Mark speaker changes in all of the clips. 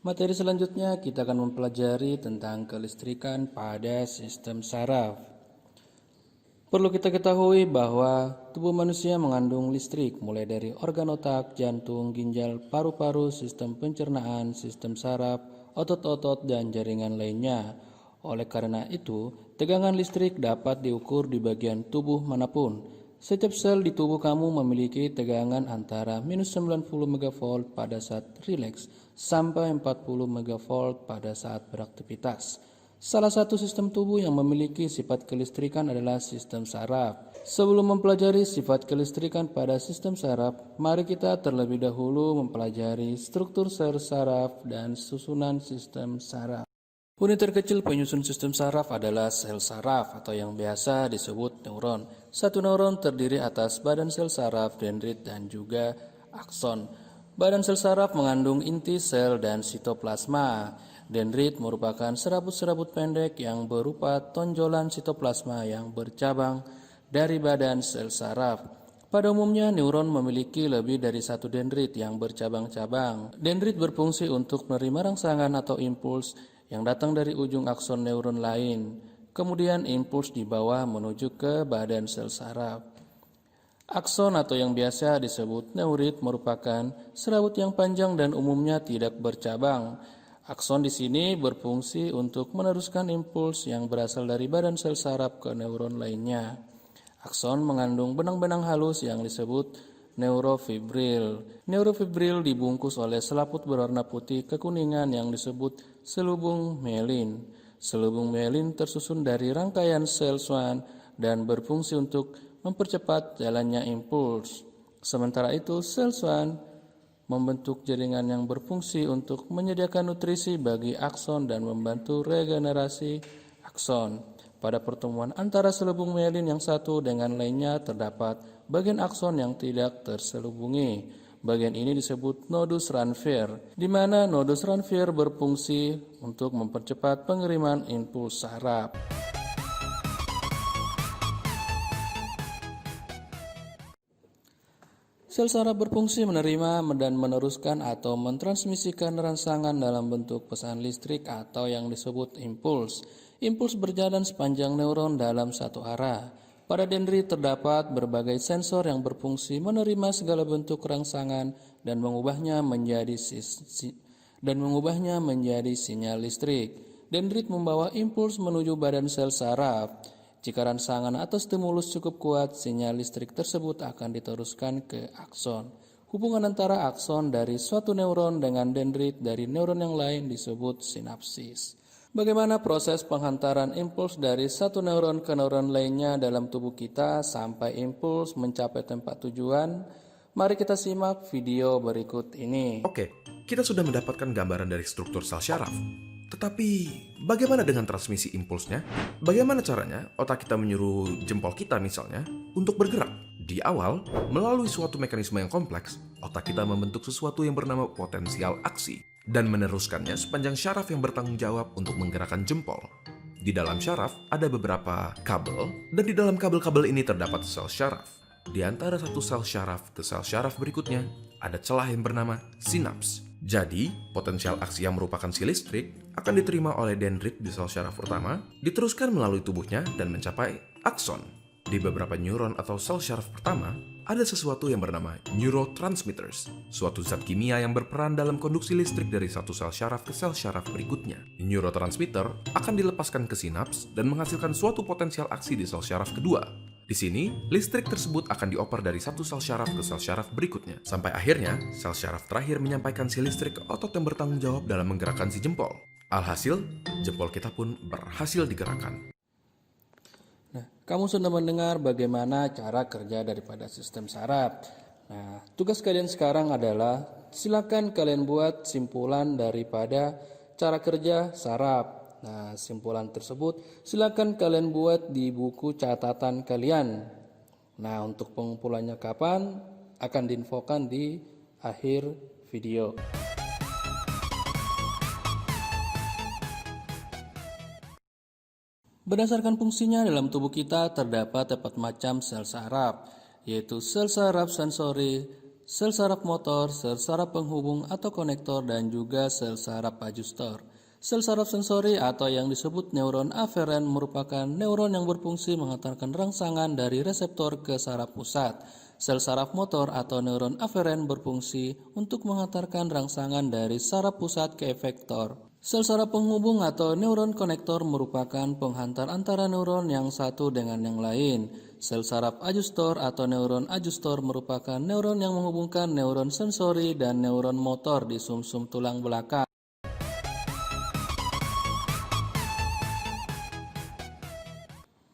Speaker 1: Materi selanjutnya kita akan mempelajari tentang kelistrikan pada sistem saraf. Perlu kita ketahui bahwa tubuh manusia mengandung listrik mulai dari organ otak, jantung, ginjal, paru-paru, sistem pencernaan, sistem saraf, otot-otot, dan jaringan lainnya. Oleh karena itu, tegangan listrik dapat diukur di bagian tubuh manapun. Setiap sel di tubuh kamu memiliki tegangan antara minus 90 MV pada saat rileks sampai 40 MV pada saat beraktivitas. Salah satu sistem tubuh yang memiliki sifat kelistrikan adalah sistem saraf. Sebelum mempelajari sifat kelistrikan pada sistem saraf, mari kita terlebih dahulu mempelajari struktur sel saraf dan susunan sistem saraf. Unit terkecil penyusun sistem saraf adalah sel saraf atau yang biasa disebut neuron. Satu neuron terdiri atas badan sel saraf, dendrit, dan juga akson. Badan sel saraf mengandung inti sel dan sitoplasma. Dendrit merupakan serabut-serabut pendek yang berupa tonjolan sitoplasma yang bercabang dari badan sel saraf. Pada umumnya, neuron memiliki lebih dari satu dendrit yang bercabang-cabang. Dendrit berfungsi untuk menerima rangsangan atau impuls yang datang dari ujung akson neuron lain. Kemudian impuls dibawa menuju ke badan sel saraf. Akson atau yang biasa disebut neurit merupakan serabut yang panjang dan umumnya tidak bercabang. Akson di sini berfungsi untuk meneruskan impuls yang berasal dari badan sel saraf ke neuron lainnya. Akson mengandung benang-benang halus yang disebut neurofibril. Neurofibril dibungkus oleh selaput berwarna putih kekuningan yang disebut selubung myelin. Selubung myelin tersusun dari rangkaian sel Schwann dan berfungsi untuk mempercepat jalannya impuls. Sementara itu, sel Schwann membentuk jaringan yang berfungsi untuk menyediakan nutrisi bagi akson dan membantu regenerasi akson. Pada pertemuan antara selubung myelin yang satu dengan lainnya terdapat bagian akson yang tidak terselubungi. Bagian ini disebut nodus Ranvier, di mana nodus Ranvier berfungsi untuk mempercepat pengiriman impuls saraf. Sel saraf berfungsi menerima dan meneruskan atau mentransmisikan rangsangan dalam bentuk pesan listrik atau yang disebut impuls. Impuls berjalan sepanjang neuron dalam satu arah. Pada dendrit terdapat berbagai sensor yang berfungsi menerima segala bentuk rangsangan dan mengubahnya menjadi sinyal listrik. Dendrit membawa impuls menuju badan sel saraf. Jika rangsangan atau stimulus cukup kuat, sinyal listrik tersebut akan diteruskan ke akson. Hubungan antara akson dari suatu neuron dengan dendrit dari neuron yang lain disebut sinapsis. Bagaimana proses penghantaran impuls dari satu neuron ke neuron lainnya dalam tubuh kita sampai impuls mencapai tempat tujuan? Mari kita simak video berikut ini.
Speaker 2: Oke, kita sudah mendapatkan gambaran dari struktur sel syaraf. Tetapi, bagaimana dengan transmisi impulsnya? Bagaimana caranya otak kita menyuruh jempol kita misalnya untuk bergerak? Di awal, melalui suatu mekanisme yang kompleks, otak kita membentuk sesuatu yang bernama potensial aksi dan meneruskannya sepanjang syaraf yang bertanggung jawab untuk menggerakkan jempol. Di dalam syaraf ada beberapa kabel, dan di dalam kabel-kabel ini terdapat sel syaraf. Di antara satu sel syaraf ke sel syaraf berikutnya, ada celah yang bernama sinaps. Jadi, potensial aksi yang merupakan si listrik akan diterima oleh dendrit di sel syaraf pertama, diteruskan melalui tubuhnya dan mencapai akson. Di beberapa neuron atau sel syaraf pertama, ada sesuatu yang bernama neurotransmitters, suatu zat kimia yang berperan dalam konduksi listrik dari satu sel syaraf ke sel syaraf berikutnya. Neurotransmitter akan dilepaskan ke sinaps dan menghasilkan suatu potensial aksi di sel syaraf kedua. Di sini, listrik tersebut akan dioper dari satu sel syaraf ke sel syaraf berikutnya. Sampai akhirnya, sel syaraf terakhir menyampaikan si listrik ke otot yang bertanggung jawab dalam menggerakkan si jempol. Alhasil, jempol kita pun berhasil digerakkan.
Speaker 1: Nah, kamu sudah mendengar bagaimana cara kerja daripada sistem saraf. Nah, tugas kalian sekarang adalah silakan kalian buat simpulan daripada cara kerja saraf. Nah, simpulan tersebut silakan kalian buat di buku catatan kalian. Nah, untuk pengumpulannya kapan akan diinfokan di akhir video. Berdasarkan fungsinya dalam tubuh kita terdapat 4 macam sel saraf, yaitu sel saraf sensori, sel saraf motor, sel saraf penghubung atau konektor, dan juga sel saraf adjustor. Sel saraf sensori atau yang disebut neuron aferen merupakan neuron yang berfungsi menghantarkan rangsangan dari reseptor ke saraf pusat. Sel saraf motor atau neuron aferen berfungsi untuk menghantarkan rangsangan dari saraf pusat ke efektor. Sel saraf penghubung atau neuron konektor merupakan penghantar antara neuron yang satu dengan yang lain. Sel saraf adjustor atau neuron adjustor merupakan neuron yang menghubungkan neuron sensori dan neuron motor di sumsum tulang belakang.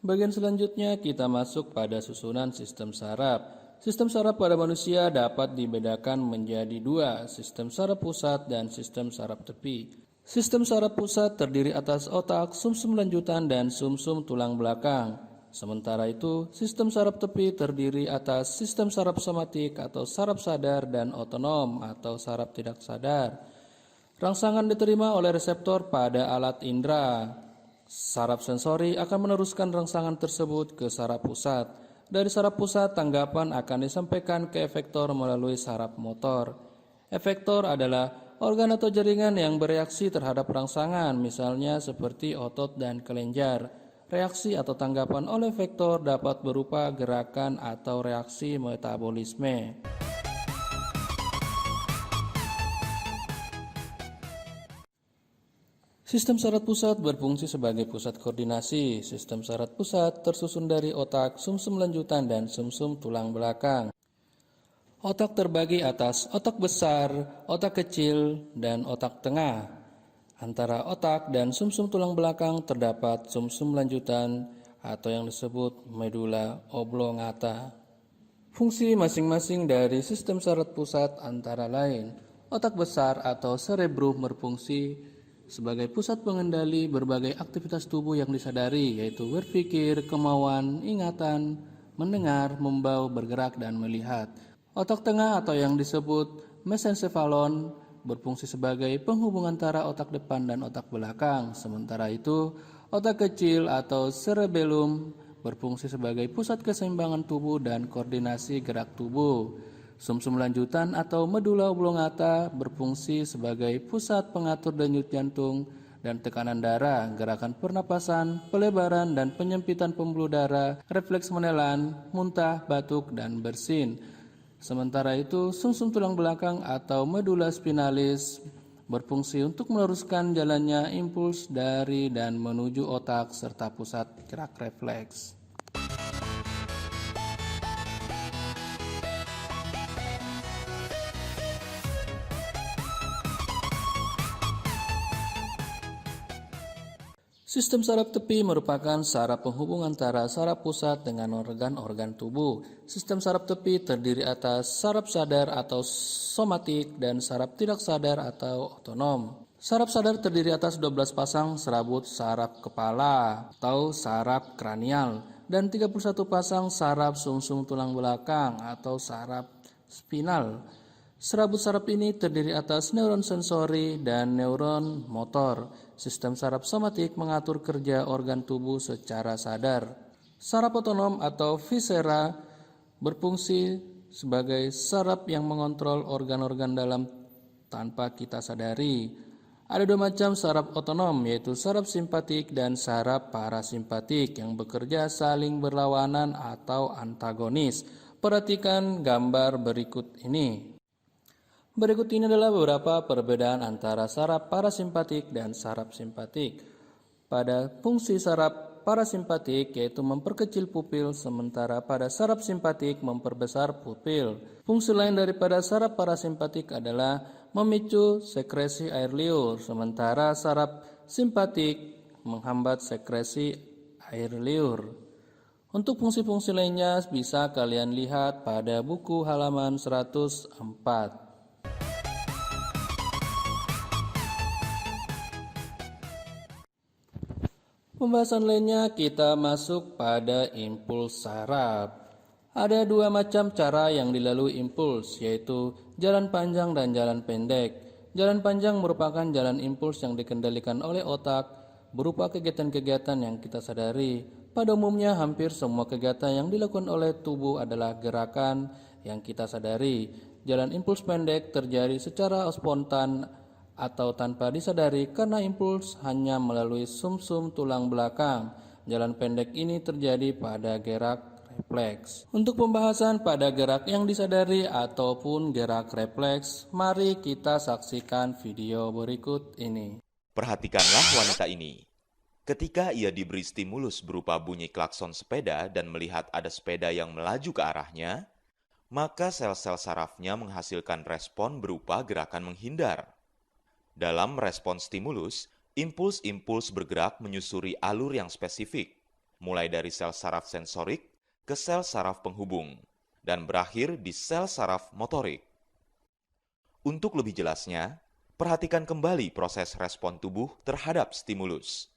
Speaker 1: Bagian selanjutnya kita masuk pada susunan sistem saraf. Sistem saraf pada manusia dapat dibedakan menjadi dua, sistem saraf pusat dan sistem saraf tepi. Sistem saraf pusat terdiri atas otak, sumsum lanjutan, dan sumsum tulang belakang. Sementara itu, sistem saraf tepi terdiri atas sistem saraf somatik atau saraf sadar dan otonom atau saraf tidak sadar. Rangsangan diterima oleh reseptor pada alat indera. Saraf sensori akan meneruskan rangsangan tersebut ke saraf pusat. Dari saraf pusat, tanggapan akan disampaikan ke efektor melalui saraf motor. Efektor adalah organ atau jaringan yang bereaksi terhadap rangsangan, misalnya seperti otot dan kelenjar. Reaksi atau tanggapan oleh efektor dapat berupa gerakan atau reaksi metabolisme. Sistem saraf pusat berfungsi sebagai pusat koordinasi. Sistem saraf pusat tersusun dari otak, sumsum lanjutan, dan sumsum tulang belakang. Otak terbagi atas otak besar, otak kecil, dan otak tengah. Antara otak dan sumsum tulang belakang terdapat sumsum lanjutan atau yang disebut medula oblongata. Fungsi masing-masing dari sistem saraf pusat antara lain, otak besar atau cerebrum berfungsi sebagai pusat pengendali berbagai aktivitas tubuh yang disadari, yaitu berpikir, kemauan, ingatan, mendengar, membau, bergerak, dan melihat. Otak tengah atau yang disebut mesencephalon berfungsi sebagai penghubung antara otak depan dan otak belakang. Sementara itu, otak kecil atau cerebellum berfungsi sebagai pusat keseimbangan tubuh dan koordinasi gerak tubuh. Sumsum lanjutan atau medula oblongata berfungsi sebagai pusat pengatur denyut jantung dan tekanan darah, gerakan pernapasan, pelebaran dan penyempitan pembuluh darah, refleks menelan, muntah, batuk, dan bersin. Sementara itu, sumsum tulang belakang atau medula spinalis berfungsi untuk meneruskan jalannya impuls dari dan menuju otak serta pusat gerak refleks. Sistem saraf tepi merupakan saraf penghubung antara saraf pusat dengan organ-organ tubuh. Sistem saraf tepi terdiri atas saraf sadar atau somatik dan saraf tidak sadar atau otonom. Saraf sadar terdiri atas 12 pasang serabut saraf kepala atau saraf kranial dan 31 pasang saraf sumsum tulang belakang atau saraf spinal. Serabut saraf ini terdiri atas neuron sensori dan neuron motor. Sistem saraf somatik mengatur kerja organ tubuh secara sadar. Saraf otonom atau viscera berfungsi sebagai saraf yang mengontrol organ-organ dalam tanpa kita sadari. Ada dua macam saraf otonom, yaitu saraf simpatik dan saraf parasimpatik yang bekerja saling berlawanan atau antagonis. Perhatikan gambar berikut ini. Berikut ini adalah beberapa perbedaan antara saraf parasimpatik dan saraf simpatik. Pada fungsi saraf parasimpatik yaitu memperkecil pupil, sementara pada saraf simpatik memperbesar pupil. Fungsi lain daripada saraf parasimpatik adalah memicu sekresi air liur, sementara saraf simpatik menghambat sekresi air liur. Untuk fungsi-fungsi lainnya bisa kalian lihat pada buku halaman 104. Pembahasan lainnya kita masuk pada impuls saraf. Ada dua macam cara yang dilalui impuls, yaitu jalan panjang dan jalan pendek. Jalan panjang merupakan jalan impuls yang dikendalikan oleh otak berupa kegiatan-kegiatan yang kita sadari. Pada umumnya hampir semua kegiatan yang dilakukan oleh tubuh adalah gerakan Yang kita sadari, jalan impuls pendek terjadi secara spontan atau tanpa disadari karena impuls hanya melalui sumsum tulang belakang. Jalan pendek ini terjadi pada gerak refleks. Untuk pembahasan pada gerak yang disadari ataupun gerak refleks, mari kita saksikan video berikut ini.
Speaker 3: Perhatikanlah wanita ini. Ketika ia diberi stimulus berupa bunyi klakson sepeda dan melihat ada sepeda yang melaju ke arahnya, maka sel-sel sarafnya menghasilkan respon berupa gerakan menghindar. Dalam respon stimulus, impuls-impuls bergerak menyusuri alur yang spesifik, mulai dari sel saraf sensorik ke sel saraf penghubung, dan berakhir di sel saraf motorik. Untuk lebih jelasnya, perhatikan kembali proses respon tubuh terhadap stimulus.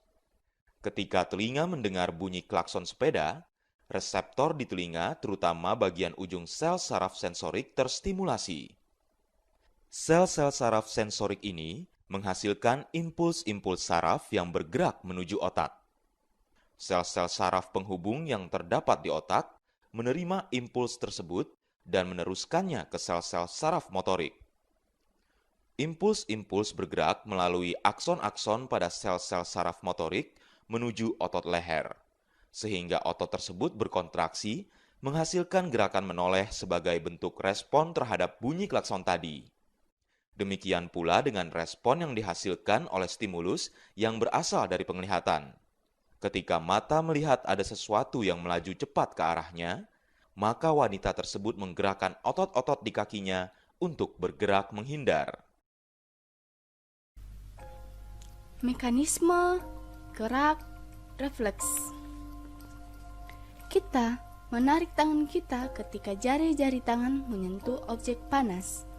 Speaker 3: Ketika telinga mendengar bunyi klakson sepeda, reseptor di telinga, terutama bagian ujung sel saraf sensorik, terstimulasi. Sel-sel saraf sensorik ini menghasilkan impuls-impuls saraf yang bergerak menuju otak. Sel-sel saraf penghubung yang terdapat di otak menerima impuls tersebut dan meneruskannya ke sel-sel saraf motorik. Impuls-impuls bergerak melalui akson-akson pada sel-sel saraf motorik menuju otot leher, sehingga otot tersebut berkontraksi, menghasilkan gerakan menoleh sebagai bentuk respon terhadap bunyi klakson tadi. Demikian pula dengan respon yang dihasilkan oleh stimulus yang berasal dari penglihatan. Ketika mata melihat ada sesuatu yang melaju cepat ke arahnya, maka wanita tersebut menggerakkan otot-otot di kakinya untuk bergerak menghindar.
Speaker 4: Mekanisme gerak refleks. Kita menarik tangan kita ketika jari-jari tangan menyentuh objek panas.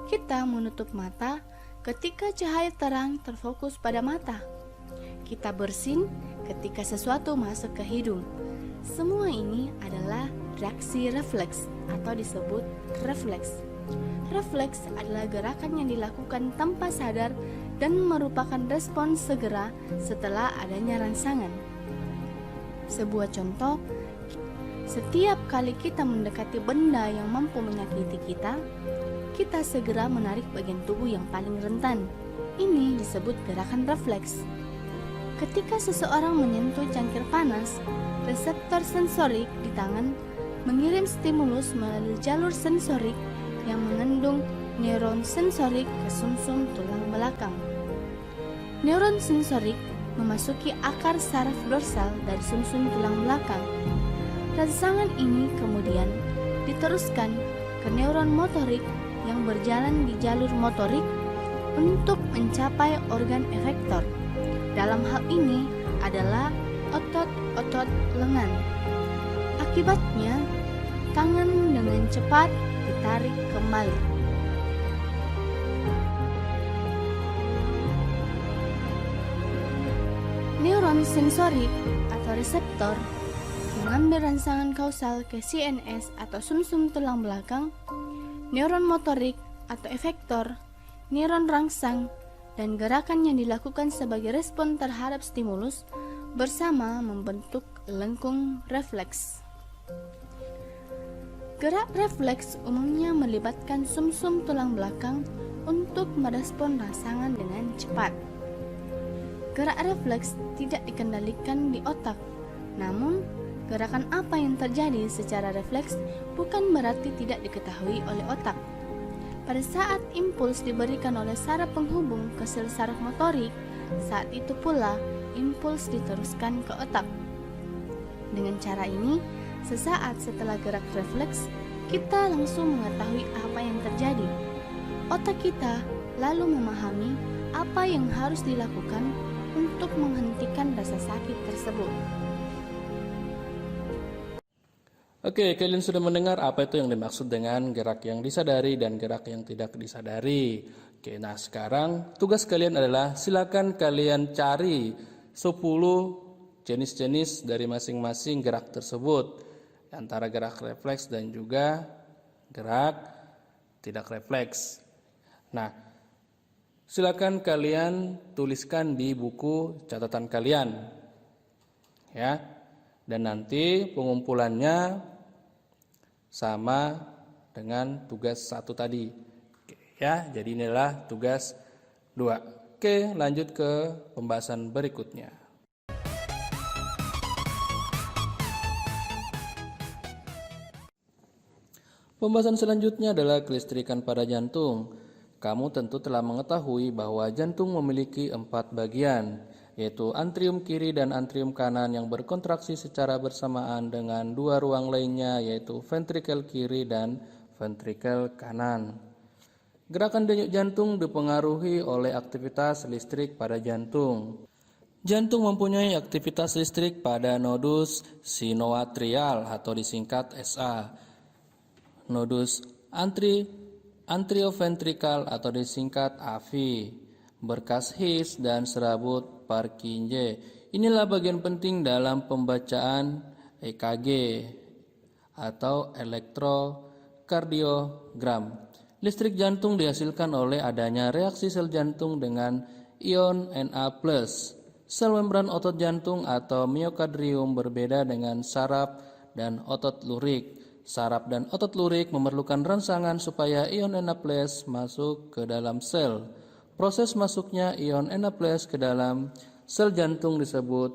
Speaker 4: Kita menutup mata ketika cahaya terang terfokus pada mata. Kita bersin ketika sesuatu masuk ke hidung. Semua ini adalah reaksi refleks atau disebut refleks. Refleks adalah gerakan yang dilakukan tanpa sadar dan merupakan respon segera setelah adanya rangsangan. Sebuah contoh, setiap kali kita mendekati benda yang mampu menyakiti kita, kita segera menarik bagian tubuh yang paling rentan. Ini disebut gerakan refleks. Ketika seseorang menyentuh cangkir panas, reseptor sensorik di tangan mengirim stimulus melalui jalur sensorik yang mengandung neuron sensorik ke sumsum tulang belakang. Neuron sensorik memasuki akar saraf dorsal dari sumsum tulang belakang. Rangsangan ini kemudian diteruskan ke neuron motorik yang berjalan di jalur motorik untuk mencapai organ efektor. Dalam hal ini adalah otot-otot lengan. Akibatnya, tangan dengan cepat ditarik kembali. Neuron sensorik atau reseptor mengambil rangsangan kausal ke CNS atau sumsum tulang belakang, neuron motorik atau efektor, neuron rangsang, dan gerakan yang dilakukan sebagai respon terhadap stimulus bersama membentuk lengkung refleks. Gerak refleks umumnya melibatkan sumsum tulang belakang untuk merespon rangsangan dengan cepat. Gerak refleks tidak dikendalikan di otak, namun gerakan apa yang terjadi secara refleks bukan berarti tidak diketahui oleh otak. Pada saat impuls diberikan oleh saraf penghubung ke sel saraf motorik, saat itu pula impuls diteruskan ke otak. Dengan cara ini, sesaat setelah gerak refleks, kita langsung mengetahui apa yang terjadi. Otak kita lalu memahami apa yang harus dilakukan untuk menghentikan rasa sakit tersebut.
Speaker 1: Oke, kalian sudah mendengar apa itu yang dimaksud dengan gerak yang disadari dan gerak yang tidak disadari. Oke, nah sekarang tugas kalian adalah silakan kalian cari 10 jenis-jenis dari masing-masing gerak tersebut, antara gerak refleks dan juga gerak tidak refleks. Nah, silakan kalian tuliskan di buku catatan kalian, ya. Dan nanti pengumpulannya sama dengan tugas 1 tadi. Oke, ya, jadi inilah tugas 2. Oke, lanjut ke pembahasan berikutnya. Pembahasan selanjutnya adalah kelistrikan pada jantung. Kamu tentu telah mengetahui bahwa jantung memiliki 4 bagian, yaitu antrium kiri dan antrium kanan yang berkontraksi secara bersamaan dengan 2 ruang lainnya, yaitu ventrikel kiri dan ventrikel kanan. Gerakan denyut jantung dipengaruhi oleh aktivitas listrik pada jantung. Jantung mempunyai aktivitas listrik pada nodus sinoatrial atau disingkat SA, nodus antrioventrikal atau disingkat AV, berkas His dan serabut Purkinje. Inilah bagian penting dalam pembacaan EKG atau elektrokardiogram. Listrik jantung dihasilkan oleh adanya reaksi sel jantung dengan ion Na+. Sel membran otot jantung atau miokardrium berbeda dengan saraf dan otot lurik. Saraf dan otot lurik memerlukan rangsangan supaya ion Na+ masuk ke dalam sel. Proses masuknya ion Na+ ke dalam sel jantung disebut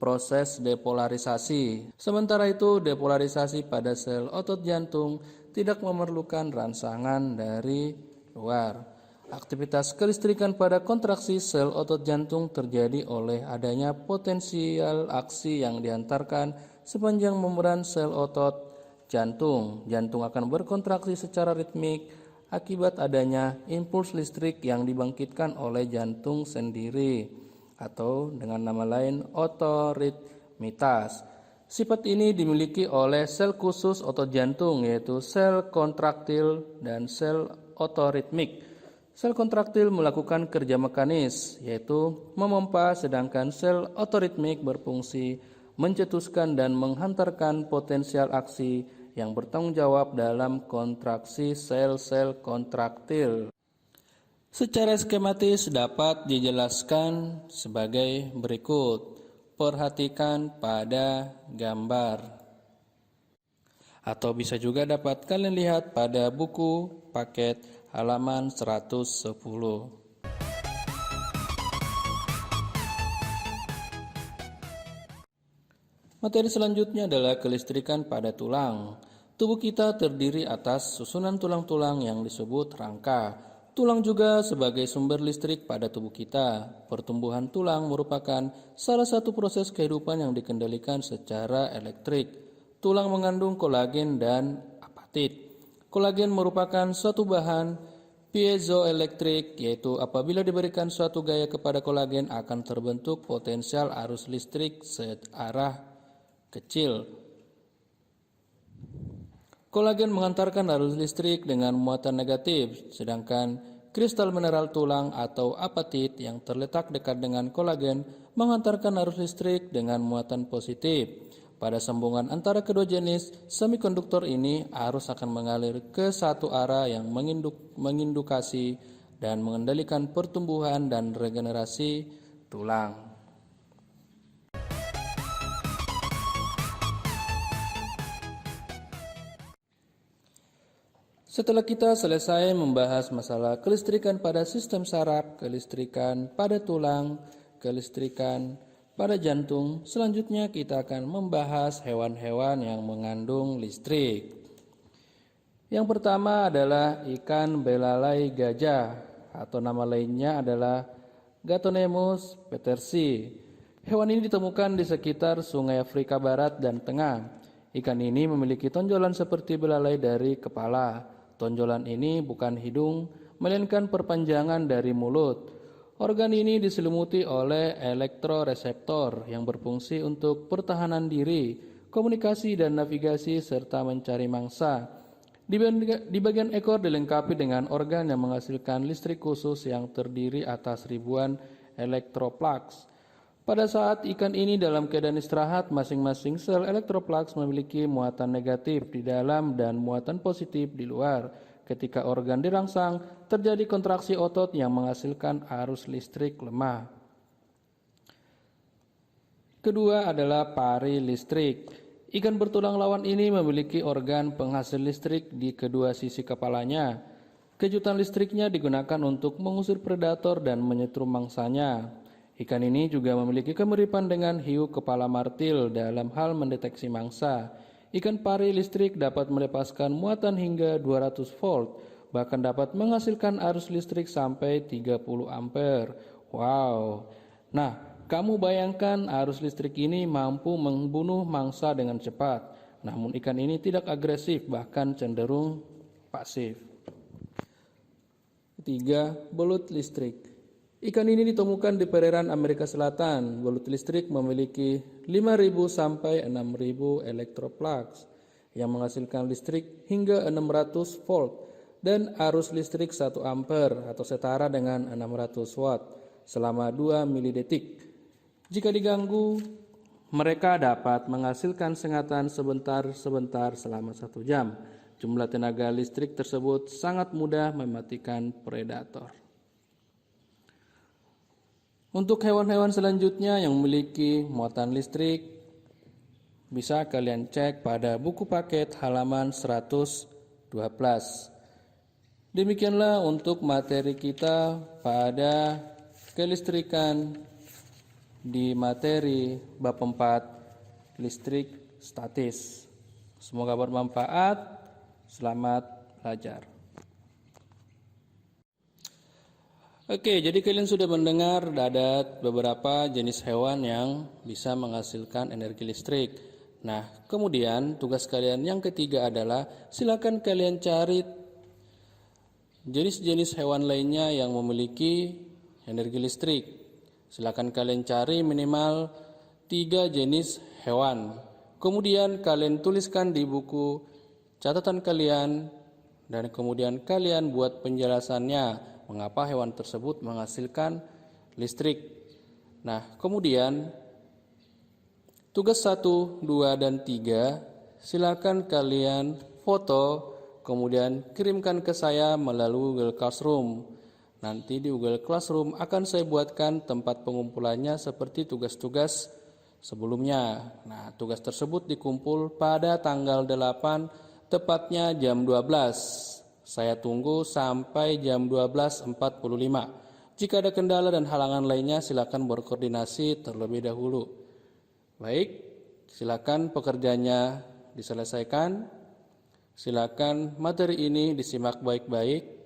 Speaker 1: proses depolarisasi. Sementara itu, depolarisasi pada sel otot jantung tidak memerlukan rangsangan dari luar. Aktivitas kelistrikan pada kontraksi sel otot jantung terjadi oleh adanya potensial aksi yang diantarkan sepanjang membran sel otot jantung. Jantung akan berkontraksi secara ritmik akibat adanya impuls listrik yang dibangkitkan oleh jantung sendiri atau dengan nama lain otoritmitas. Sifat ini dimiliki oleh sel khusus otot jantung, yaitu sel kontraktil dan sel otoritmik. Sel kontraktil melakukan kerja mekanis, yaitu memompa, sedangkan sel otoritmik berfungsi mencetuskan dan menghantarkan potensial aksi yang bertanggung jawab dalam kontraksi sel-sel kontraktil. Secara skematis dapat dijelaskan sebagai berikut. Perhatikan pada gambar. Atau bisa juga dapat kalian lihat pada buku paket halaman 110. Materi selanjutnya adalah kelistrikan pada tulang. Tubuh kita terdiri atas susunan tulang-tulang yang disebut rangka. Tulang juga sebagai sumber listrik pada tubuh kita. Pertumbuhan tulang merupakan salah satu proses kehidupan yang dikendalikan secara elektrik. Tulang mengandung kolagen dan apatit. Kolagen merupakan suatu bahan piezoelektrik, yaitu apabila diberikan suatu gaya kepada kolagen akan terbentuk potensial arus listrik searah kecil. Kolagen mengantarkan arus listrik dengan muatan negatif, sedangkan kristal mineral tulang atau apatit yang terletak dekat dengan kolagen mengantarkan arus listrik dengan muatan positif. Pada sambungan antara kedua jenis semikonduktor ini, arus akan mengalir ke satu arah yang mengindukasi dan mengendalikan pertumbuhan dan regenerasi tulang. Setelah kita selesai membahas masalah kelistrikan pada sistem saraf, kelistrikan pada tulang, kelistrikan pada jantung, selanjutnya kita akan membahas hewan-hewan yang mengandung listrik. Yang pertama adalah ikan belalai gajah atau nama lainnya adalah Gatonemus petersi. Hewan ini ditemukan di sekitar Sungai Afrika Barat dan Tengah. Ikan ini memiliki tonjolan seperti belalai dari kepala. Tonjolan ini bukan hidung, melainkan perpanjangan dari mulut. Organ ini diselimuti oleh elektroreseptor yang berfungsi untuk pertahanan diri, komunikasi dan navigasi, serta mencari mangsa. Di bagian ekor dilengkapi dengan organ yang menghasilkan listrik khusus yang terdiri atas ribuan elektroplugs. Pada saat ikan ini dalam keadaan istirahat, masing-masing sel elektroplugs memiliki muatan negatif di dalam dan muatan positif di luar. Ketika organ dirangsang, terjadi kontraksi otot yang menghasilkan arus listrik lemah. Kedua adalah pari listrik. Ikan bertulang lawan ini memiliki organ penghasil listrik di kedua sisi kepalanya. Kejutan listriknya digunakan untuk mengusir predator dan menyetrum mangsanya. Ikan ini juga memiliki kemiripan dengan hiu kepala martil dalam hal mendeteksi mangsa. Ikan pari listrik dapat melepaskan muatan hingga 200 volt, bahkan dapat menghasilkan arus listrik sampai 30 ampere. Wow. Nah, kamu bayangkan arus listrik ini mampu membunuh mangsa dengan cepat. Namun ikan ini tidak agresif, bahkan cenderung pasif. Ketiga, belut listrik. Ikan ini ditemukan di perairan Amerika Selatan. Belut listrik memiliki 5.000 sampai 6.000 elektroplugs yang menghasilkan listrik hingga 600 volt dan arus listrik 1 ampere atau setara dengan 600 watt selama 2 milidetik. Jika diganggu, mereka dapat menghasilkan sengatan sebentar-sebentar selama 1 jam. Jumlah tenaga listrik tersebut sangat mudah mematikan predator. Untuk hewan-hewan selanjutnya yang memiliki muatan listrik, bisa kalian cek pada buku paket halaman 112. Demikianlah untuk materi kita pada kelistrikan di materi bab 4 listrik statis. Semoga bermanfaat. Selamat belajar. Oke, jadi kalian sudah mendengar ada beberapa jenis hewan yang bisa menghasilkan energi listrik. Nah, kemudian tugas kalian yang ketiga adalah silakan kalian cari jenis-jenis hewan lainnya yang memiliki energi listrik. Silakan kalian cari minimal 3 jenis hewan. Kemudian kalian tuliskan di buku catatan kalian dan kemudian kalian buat penjelasannya mengapa hewan tersebut menghasilkan listrik. Nah, kemudian tugas 1, 2, dan 3 silakan kalian foto kemudian kirimkan ke saya melalui Google Classroom. Nanti di Google Classroom akan saya buatkan tempat pengumpulannya seperti tugas-tugas sebelumnya. Nah, tugas tersebut dikumpul pada tanggal 8 tepatnya jam 12. Saya tunggu sampai jam 12.45. Jika ada kendala dan halangan lainnya, silakan berkoordinasi terlebih dahulu. Baik, silakan pekerjaannya diselesaikan. Silakan materi ini disimak baik-baik.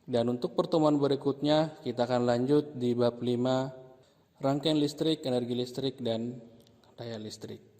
Speaker 1: Dan untuk pertemuan berikutnya, kita akan lanjut di bab 5, rangkaian listrik, energi listrik, dan daya listrik.